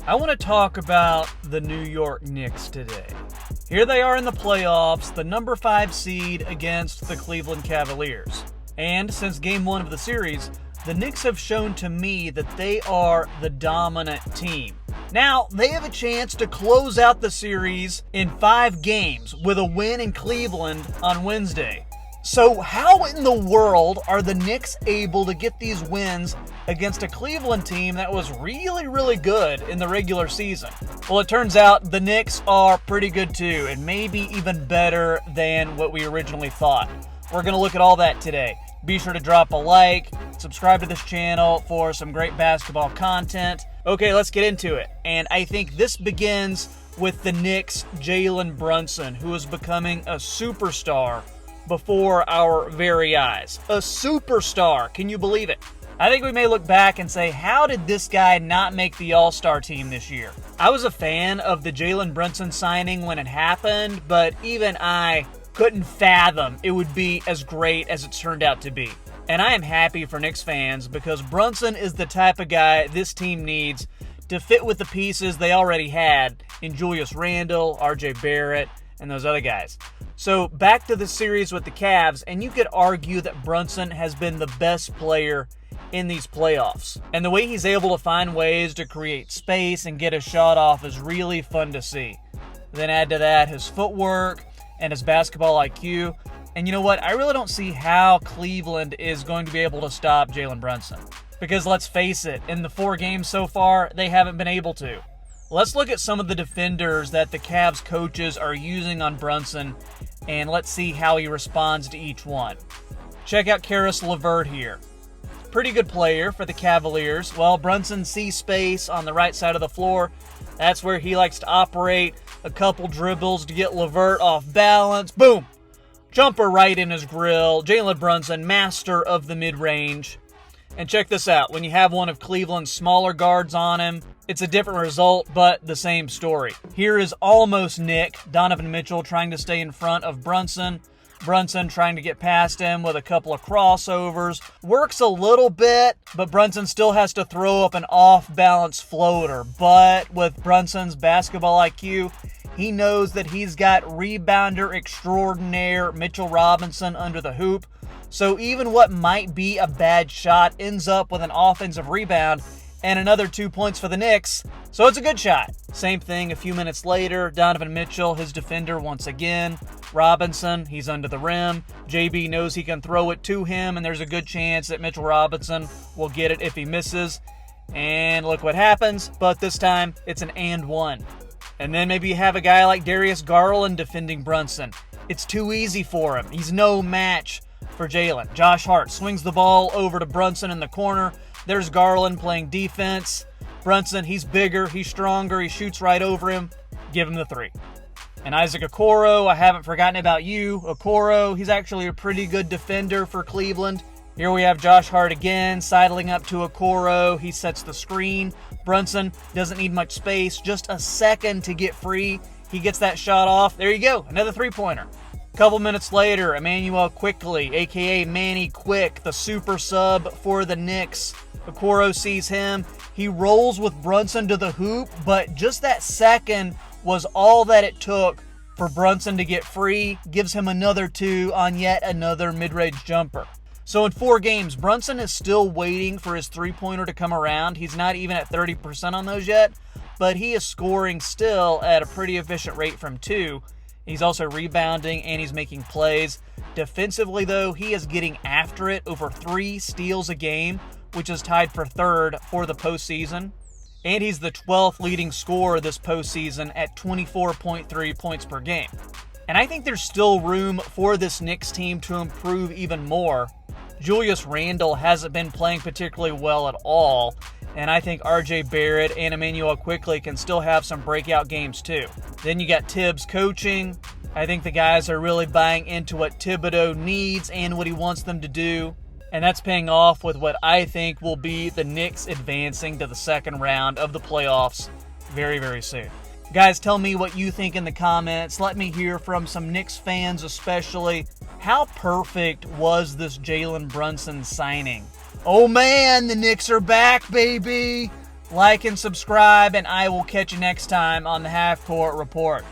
I want to talk about the New York Knicks today. Here they are in the playoffs, the number 5 seed against the Cleveland Cavaliers. And since game 1 of the series, the Knicks have shown to me that they are the dominant team. Now, they have a chance to close out the series in 5 games with a win in Cleveland on Wednesday. So how in the world are the Knicks able to get these wins against a Cleveland team that was really good in the regular season? Well, it turns out the Knicks are pretty good too, and maybe even better than what we originally thought. We're going to look at all that today. Be sure to drop a like, subscribe to this channel for some great basketball content. Okay, let's get into it. And I think this begins with the Knicks' Jalen Brunson, who is becoming a superstar before our very eyes. A superstar. Can you believe it? I think we may look back and say, how did this guy not make the All-Star team this year? I was a fan of the Jalen Brunson signing when it happened, but even I couldn't fathom it would be as great as it turned out to be. And I am happy for Knicks fans because Brunson is the type of guy this team needs to fit with the pieces they already had in Julius Randle, RJ Barrett, and those other guys. So back to the series with the Cavs, and you could argue that Brunson has been the best player in these playoffs. And the way he's able to find ways to create space and get a shot off is really fun to see. Then add to that his footwork and his basketball IQ. And you know what? I really don't see how Cleveland is going to be able to stop Jalen Brunson. Because let's face it, in the 4 games so far, they haven't been able to. Let's look at some of the defenders that the Cavs coaches are using on Brunson, and let's see how he responds to each one. Check out Caris LeVert here. Pretty good player for the Cavaliers. Well, Brunson sees space on the right side of the floor. That's where he likes to operate. A couple dribbles to get LeVert off balance. Boom! Jumper right in his grill. Jalen Brunson, master of the mid-range. And check this out. When you have one of Cleveland's smaller guards on him, it's a different result, but the same story. Here is almost Nick, Donovan Mitchell, trying to stay in front of Brunson. Brunson trying to get past him with a couple of crossovers. Works a little bit, but Brunson still has to throw up an off-balance floater. But with Brunson's basketball IQ, he knows that he's got rebounder extraordinaire Mitchell Robinson under the hoop. So even what might be a bad shot ends up with an offensive rebound and another 2 points for the Knicks. So it's a good shot. Same thing a few minutes later. Donovan Mitchell, his defender once again. Robinson, he's under the rim. JB knows he can throw it to him, and there's a good chance that Mitchell Robinson will get it if he misses. And look what happens. But this time, it's an and one. And then maybe you have a guy like Darius Garland defending Brunson. It's too easy for him. He's no match for Jalen. Josh Hart swings the ball over to Brunson in the corner. There's Garland playing defense. Brunson, he's bigger, he's stronger, he shoots right over him. Give him the 3. And Isaac Okoro, I haven't forgotten about you. Okoro, he's actually a pretty good defender for Cleveland. Here we have Josh Hart again, sidling up to Okoro. He sets the screen. Brunson doesn't need much space, just a second to get free. He gets that shot off. There you go, another 3-pointer. A couple minutes later, Emmanuel Quickley, a.k.a. Manny Quick, the super sub for the Knicks. Okoro sees him. He rolls with Brunson to the hoop, but just that second was all that it took for Brunson to get free. Gives him another 2 on yet another mid-range jumper. So in 4 games, Brunson is still waiting for his 3-pointer to come around. He's not even at 30% on those yet, but he is scoring still at a pretty efficient rate from 2. He's also rebounding and he's making plays. Defensively, though, he is getting after it, over 3 steals a game, which is tied for 3rd for the postseason. And he's the 12th leading scorer this postseason at 24.3 points per game. And I think there's still room for this Knicks team to improve even more. Julius Randle hasn't been playing particularly well at all, and I think RJ Barrett and Emmanuel Quickley can still have some breakout games too. Then you got Tibbs coaching. I think the guys are really buying into what Thibodeau needs and what he wants them to do. And that's paying off with what I think will be the Knicks advancing to the 2nd round of the playoffs very soon. Guys, tell me what you think in the comments. Let me hear from some Knicks fans especially. How perfect was this Jalen Brunson signing? Oh man, the Knicks are back, baby! like and subscribe, and I will catch you next time on the Half Court Report.